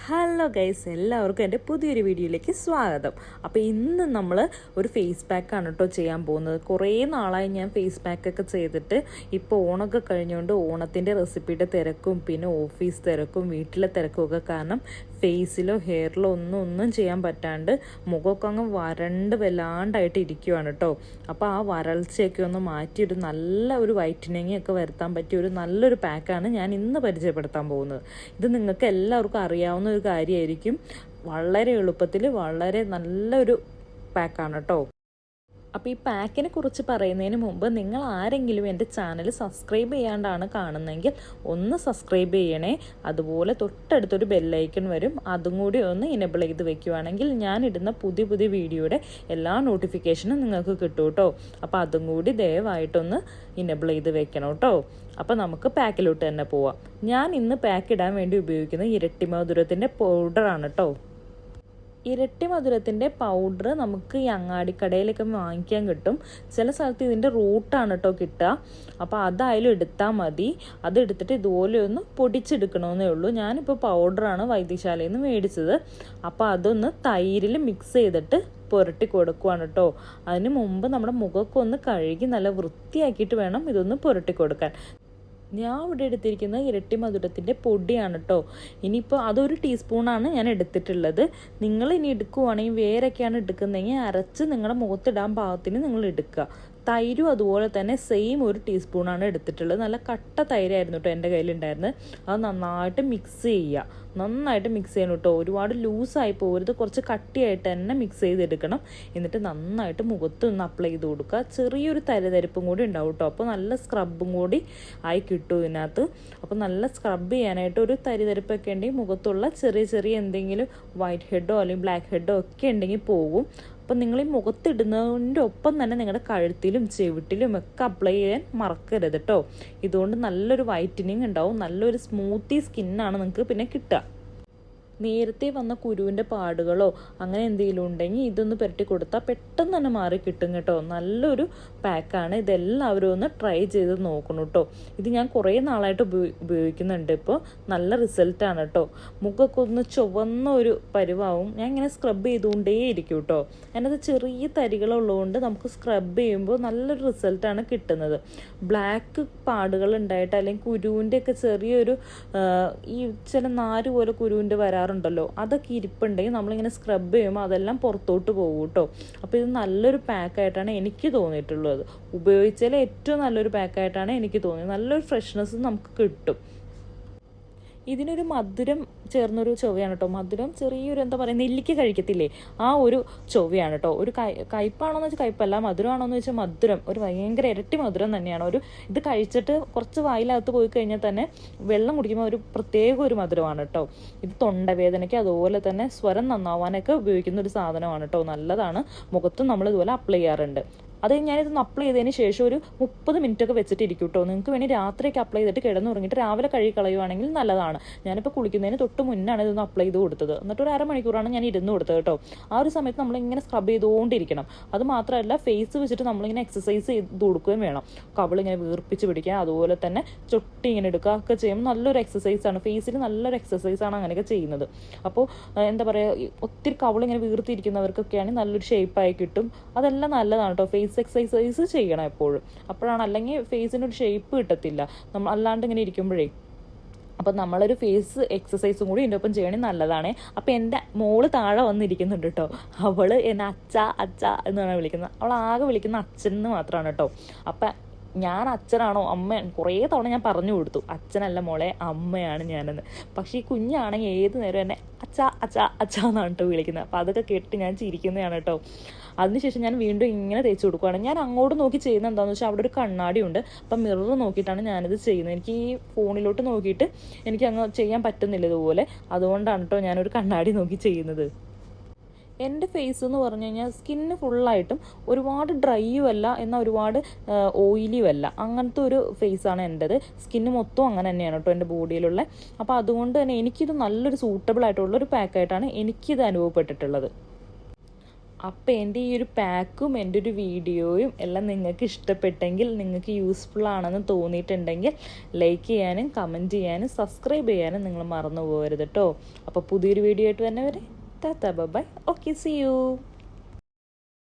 Hello guys, എല്ലാവർക്കും എൻ്റെ പുതിയൊരു വീഡിയോയിലേക്ക് സ്വാഗതം. അപ്പോൾ ഇന്ന് നമ്മൾ ഒരു ഫേസ് പാക്കാണ് കേട്ടോ ചെയ്യാൻ പോകുന്നത്. കുറേ നാളായി ഞാൻ ഫേസ് പാക്കൊക്കെ ചെയ്തിട്ട് ഇപ്പോൾ ഓണമൊക്കെ കഴിഞ്ഞുകൊണ്ട് ഓണത്തിൻ്റെ റെസിപ്പിയുടെ തിരക്കും പിന്നെ ഓഫീസ് തിരക്കും വീട്ടിലെ തിരക്കും ഒക്കെ കാരണം ഫേസിലോ ഹെയറിലോ ഒന്നും ചെയ്യാൻ പറ്റാണ്ട് മുഖമൊക്കെ അങ്ങ് വരണ്ട് വല്ലാണ്ടായിട്ട് ഇരിക്കുവാണ് കേട്ടോ. അപ്പോൾ ആ വരൾച്ചയൊക്കെ ഒന്ന് മാറ്റി ഒരു നല്ല ഒരു വൈറ്റനിങ് ഒക്കെ വരുത്താൻ പറ്റിയ ഒരു നല്ലൊരു പാക്കാണ് ഞാൻ ഇന്ന് പരിചയപ്പെടുത്താൻ പോകുന്നത്. ഇത് നിങ്ങൾക്ക് എല്ലാവർക്കും അറിയാവുന്ന ഒരു കാര്യമായിരിക്കും. വളരെ എളുപ്പത്തിൽ വളരെ നല്ലൊരു പാക്കാണ് കേട്ടോ. അപ്പോൾ ഈ പാക്കിനെ കുറിച്ച് പറയുന്നതിന് മുമ്പ് നിങ്ങൾ ആരെങ്കിലും എൻ്റെ ചാനൽ സബ്സ്ക്രൈബ് ചെയ്യാണ്ടാണ് കാണുന്നതെങ്കിൽ ഒന്ന് സബ്സ്ക്രൈബ് ചെയ്യണേ. അതുപോലെ തൊട്ടടുത്തൊരു ബെല്ലൈക്കൺ വരും, അതും കൂടി ഒന്ന് ഇനേബിൾ ചെയ്ത് വെക്കുവാണെങ്കിൽ ഞാൻ ഇടുന്ന പുതിയ വീഡിയോയുടെ എല്ലാ നോട്ടിഫിക്കേഷനും നിങ്ങൾക്ക് കിട്ടും കേട്ടോ. അപ്പോൾ അതും കൂടി ദയവായിട്ടൊന്ന് ഇനേബിൾ ചെയ്ത് വെക്കണം കേട്ടോ. അപ്പോൾ നമുക്ക് പാക്കിലോട്ട് തന്നെ പോവാം. ഞാൻ ഇന്ന് പാക്ക് ഇടാൻ വേണ്ടി ഉപയോഗിക്കുന്നത് ഇരട്ടി മധുരത്തിൻ്റെ പൗഡറാണ് കേട്ടോ. ഇരട്ടി മധുരത്തിൻ്റെ പൗഡർ നമുക്ക് ഈ അങ്ങാടിക്കടയിലൊക്കെ വാങ്ങിക്കാൻ കിട്ടും. ചില സ്ഥലത്ത് ഇതിൻ്റെ റൂട്ടാണ് കേട്ടോ കിട്ടുക. അപ്പോൾ അതായാലും എടുത്താൽ മതി. അതെടുത്തിട്ട് ഇതുപോലെ ഒന്ന് പൊടിച്ചെടുക്കണമെന്നേ ഉള്ളൂ. ഞാനിപ്പോൾ പൗഡറാണ് വൈദ്യശാലയിൽ നിന്ന് മേടിച്ചത്. അപ്പോൾ അതൊന്ന് തൈരിൽ മിക്സ് ചെയ്തിട്ട് പുരട്ടി കൊടുക്കുവാണ് കേട്ടോ. അതിന് മുമ്പ് നമ്മുടെ മുഖമൊക്കെ ഒന്ന് കഴുകി നല്ല വൃത്തിയാക്കിയിട്ട് വേണം ഇതൊന്ന് പുരട്ടി കൊടുക്കാൻ. ഞാൻ ഇവിടെ എടുത്തിരിക്കുന്നത് ഇരട്ടി മധുരത്തിൻ്റെ പൊടിയാണ് കേട്ടോ. ഇനിയിപ്പോൾ അതൊരു ടീസ്പൂണാണ് ഞാൻ എടുത്തിട്ടുള്ളത്. നിങ്ങൾ ഇനി എടുക്കുവാണെങ്കിൽ വേറൊക്കെയാണ് എടുക്കുന്നതെങ്കിൽ അരച്ച് നിങ്ങളുടെ മുഖത്തിടാൻ പാകത്തിന് നിങ്ങൾ എടുക്കുക. തൈരും അതുപോലെ തന്നെ സെയിം ഒരു ടീസ്പൂണാണ് എടുത്തിട്ടുള്ളത്. നല്ല കട്ട തൈരായിരുന്നു കേട്ടോ എൻ്റെ കയ്യിലുണ്ടായിരുന്നത്. അത് നന്നായിട്ട് മിക്സ് ചെയ്യുക. നന്നായിട്ട് മിക്സ് ചെയ്യണം കേട്ടോ. ഒരുപാട് ലൂസായി പോകരുത്, കുറച്ച് കട്ടിയായിട്ട് തന്നെ മിക്സ് ചെയ്തെടുക്കണം. എന്നിട്ട് നന്നായിട്ട് മുഖത്ത് ഒന്ന് അപ്ലൈ ചെയ്ത് കൊടുക്കുക. ചെറിയൊരു തരിതരിപ്പും കൂടി ഉണ്ടാവും കേട്ടോ. അപ്പോൾ നല്ല സ്ക്രബും കൂടി ആയി കിട്ടും ഇതിനകത്ത്. അപ്പോൾ നല്ല സ്ക്രബ് ചെയ്യാനായിട്ട് ഒരു തരിതരിപ്പൊക്കെ ഉണ്ടെങ്കിൽ മുഖത്തുള്ള ചെറിയ എന്തെങ്കിലും വൈറ്റ് ഹെഡോ അല്ലെങ്കിൽ ബ്ലാക്ക് ഹെഡോ ഒക്കെ ഉണ്ടെങ്കിൽ പോകും. അപ്പം നിങ്ങൾ ഈ മുഖത്തിടുന്നതിൻ്റെ ഒപ്പം തന്നെ നിങ്ങളുടെ കഴുത്തിലും ചെവിട്ടിലും ഒക്കെ അപ്ലൈ ചെയ്യാൻ മറക്കരുത് കേട്ടോ. ഇതുകൊണ്ട് നല്ലൊരു വൈറ്റനിങ് ഉണ്ടാവും, നല്ലൊരു സ്മൂത്തി സ്കിന്നാണ് നിങ്ങൾക്ക് പിന്നെ കിട്ടുക. നേരത്തെ വന്ന കുരുവിൻ്റെ പാടുകളോ അങ്ങനെ എന്തെങ്കിലും ഉണ്ടെങ്കിൽ ഇതൊന്ന് പുരട്ടി കൊടുത്താൽ പെട്ടെന്ന് തന്നെ മാറി കിട്ടും കേട്ടോ. നല്ലൊരു പാക്കാണ്. ഇതെല്ലാവരും ഒന്ന് ട്രൈ ചെയ്ത് നോക്കണം കേട്ടോ. ഇത് ഞാൻ കുറേ നാളായിട്ട് ഉപയോഗിക്കുന്നുണ്ട്. ഇപ്പോൾ നല്ല റിസൾട്ടാണ് കേട്ടോ. മുഖമൊക്കെ ഒന്ന് ചുവന്ന ഒരു പരുവാവും. ഞാൻ ഇങ്ങനെ സ്ക്രബ് ചെയ്തുകൊണ്ടേ ഇരിക്കും കേട്ടോ. അതിനകത്ത് ചെറിയ തരികളുള്ളതുകൊണ്ട് നമുക്ക് സ്ക്രബ് ചെയ്യുമ്പോൾ നല്ലൊരു റിസൾട്ടാണ് കിട്ടുന്നത്. ബ്ലാക്ക് പാടുകൾ ഉണ്ടായിട്ട് അല്ലെങ്കിൽ കുരുവിൻ്റെ ഒക്കെ ചെറിയൊരു ഈ ചില നാര് പോലെ കുരുവിൻ്റെ വരാറുണ്ടല്ലോ, അതൊക്കെ ഇരിപ്പുണ്ടെങ്കിൽ നമ്മളിങ്ങനെ സ്ക്രബ് ചെയ്യുമ്പോൾ അതെല്ലാം പുറത്തോട്ട് പോകും കേട്ടോ. അപ്പോൾ ഇത് നല്ലൊരു പാക്കായിട്ടാണ് എനിക്ക് തോന്നിയിട്ടുള്ളത്. ഉപയോഗിച്ചാൽ ഏറ്റവും നല്ലൊരു പാക്കായിട്ടാണ് എനിക്ക് തോന്നിയത്. നല്ലൊരു ഫ്രഷ്നെസ് നമുക്ക് കിട്ടും. ഇതിനൊരു മധുരം ചേർന്നൊരു ചൊവ്വയാണ് കേട്ടോ. മധുരം ചെറിയൊരു എന്താ പറയുക, നെല്ലിക്ക കഴിക്കത്തില്ലേ, ആ ഒരു ചൊവ്വയാണ് കേട്ടോ. ഒരു കയ്പ്പാണോന്ന് വെച്ചാൽ കയ്പ്പല്ല, മധുരമാണോന്ന് വെച്ചാൽ മധുരം, ഒരു ഭയങ്കര ഇരട്ടി മധുരം തന്നെയാണ്. ഇത് കഴിച്ചിട്ട് കുറച്ച് വായിലകത്ത് പോയി കഴിഞ്ഞാൽ തന്നെ വെള്ളം കുടിക്കുമ്പോൾ ഒരു പ്രത്യേക ഒരു മധുരമാണ് കേട്ടോ. ഇത് തൊണ്ടവേദനയ്ക്ക് അതുപോലെ തന്നെ സ്വരം നന്നാവാനൊക്കെ ഉപയോഗിക്കുന്ന ഒരു സാധനമാണ് കേട്ടോ. നല്ലതാണ്. മുഖത്തും നമ്മൾ ഇതുപോലെ അപ്ലൈ ചെയ്യാറുണ്ട്. അത് ഞാനിതൊന്ന് അപ്ലൈ ചെയ്തതിന് ശേഷം ഒരു 30 മിനിറ്റൊക്കെ വെച്ചിട്ട് ഇരിക്കും കേട്ടോ. നിങ്ങൾക്ക് വേണ്ടി രാത്രിയൊക്കെ അപ്ലൈ ചെയ്തിട്ട് കിടന്നുറങ്ങിയിട്ട് രാവിലെ കഴുകി കളയുവാണെങ്കിൽ നല്ലതാണ്. ഞാനിപ്പോൾ കുളിക്കുന്നതിന് തൊട്ട് മുന്നാണ് ഇതൊന്ന് അപ്ലൈ ചെയ്ത് കൊടുത്തത്. എന്നിട്ട് ഒരു അരമണിക്കൂറാണ് ഞാൻ ഇരുന്ന് കൊടുത്തത് കേട്ടോ. ആ ഒരു സമയത്ത് നമ്മളിങ്ങനെ സ്ക്രബ് ചെയ്തുകൊണ്ടിരിക്കണം. അത് മാത്രമല്ല ഫേസ് വെച്ചിട്ട് നമ്മളിങ്ങനെ എക്സസൈസ് ചെയ്ത് കൊടുക്കുകയും വേണം. കവിളിങ്ങനെ വീർപ്പിച്ച് പിടിക്കുക, അതുപോലെ തന്നെ ചൊട്ടി ഇങ്ങനെ എടുക്കുക ഒക്കെ ചെയ്യുമ്പോൾ നല്ലൊരു എക്സസൈസാണ്. ഫേസിൽ നല്ലൊരു എക്സസൈസാണ് അങ്ങനെയൊക്കെ ചെയ്യുന്നത്. അപ്പോൾ എന്താ പറയുക, ഒത്തിരി കവിളിങ്ങനെ വീർത്തിരിക്കുന്നവർക്കൊക്കെയാണെങ്കിൽ നല്ലൊരു ഷേപ്പായി കിട്ടും. അതെല്ലാം നല്ലതാണ് കേട്ടോ. ഫേസ് എക്സസൈസ് ചെയ്യണം എപ്പോഴും. അപ്പോഴാണ്, അല്ലെങ്കിൽ ഫേസിനൊരു ഷേപ്പ് കിട്ടത്തില്ല നമ്മൾ അല്ലാണ്ട് ഇങ്ങനെ ഇരിക്കുമ്പോഴേ. അപ്പം നമ്മളൊരു ഫേസ് എക്സസൈസും കൂടി ഇതിൻ്റെ ഒപ്പം ചെയ്യണമെങ്കിൽ നല്ലതാണ്. അപ്പം എൻ്റെ മോള് താഴെ വന്നിരിക്കുന്നുണ്ട് കേട്ടോ. അവൾ എന്നെ അച്ഛ എന്നാണ് വിളിക്കുന്നത്. അവൾ ആകെ വിളിക്കുന്ന അച്ഛൻ എന്ന് മാത്രമാണ് കേട്ടോ. അപ്പം ഞാൻ അച്ഛനാണോ അമ്മ കുറേ തവണ ഞാൻ പറഞ്ഞു കൊടുത്തു, അച്ഛനല്ല മോളെ അമ്മയാണ് ഞാനെന്ന്. പക്ഷേ ഈ കുഞ്ഞാണെങ്കിൽ ഏത് നേരം എന്നെ അച്ഛ എന്നാണ് കേട്ടോ വിളിക്കുന്നത്. അപ്പോൾ അതൊക്കെ കേട്ട് ഞാൻ ചിരിക്കുന്നതാണ് കേട്ടോ. അതിനുശേഷം ഞാൻ വീണ്ടും ഇങ്ങനെ തേച്ച് കൊടുക്കുകയാണ്. ഞാൻ അങ്ങോട്ട് നോക്കി ചെയ്യുന്നത് എന്താണെന്ന് വെച്ചാൽ അവിടെ ഒരു കണ്ണാടി ഉണ്ട്. അപ്പം മിറർ നോക്കിയിട്ടാണ് ഞാനിത് ചെയ്യുന്നത്. എനിക്ക് ഈ ഫോണിലോട്ട് നോക്കിയിട്ട് എനിക്ക് അങ്ങ് ചെയ്യാൻ പറ്റുന്നില്ല ഇതുപോലെ. അതുകൊണ്ടാണ് കേട്ടോ ഞാനൊരു കണ്ണാടി നോക്കി ചെയ്യുന്നത്. എൻ്റെ ഫേസ് എന്ന് പറഞ്ഞു കഴിഞ്ഞാൽ സ്കിന്ന് ഫുള്ളായിട്ടും ഒരുപാട് ഡ്രൈയും അല്ല എന്നാൽ ഒരുപാട് ഓയിലിയും അല്ല, അങ്ങനത്തെ ഒരു ഫേസാണ് എൻ്റെത്. സ്കിന്ന് മൊത്തം അങ്ങനെ തന്നെയാണ് കേട്ടോ എൻ്റെ ബോഡിയിലുള്ള. അപ്പോൾ അതുകൊണ്ട് തന്നെ എനിക്കിത് നല്ലൊരു സൂട്ടബിൾ ആയിട്ടുള്ളൊരു പാക്കായിട്ടാണ് എനിക്കിത് അനുഭവപ്പെട്ടിട്ടുള്ളത്. അപ്പോൾ എൻ്റെ ഈ ഒരു പാക്കും എൻ്റെ ഒരു വീഡിയോയും എല്ലാം നിങ്ങൾക്ക് ഇഷ്ടപ്പെട്ടെങ്കിൽ, നിങ്ങൾക്ക് യൂസ്ഫുൾ ആണെന്ന് തോന്നിയിട്ടുണ്ടെങ്കിൽ ലൈക്ക് ചെയ്യാനും കമൻറ്റ് ചെയ്യാനും സബ്സ്ക്രൈബ് ചെയ്യാനും നിങ്ങൾ മറന്നു പോകരുത് കേട്ടോ. അപ്പോൾ പുതിയൊരു വീഡിയോ ആയിട്ട് തന്നെ വരെ tata bye. Okay, see U.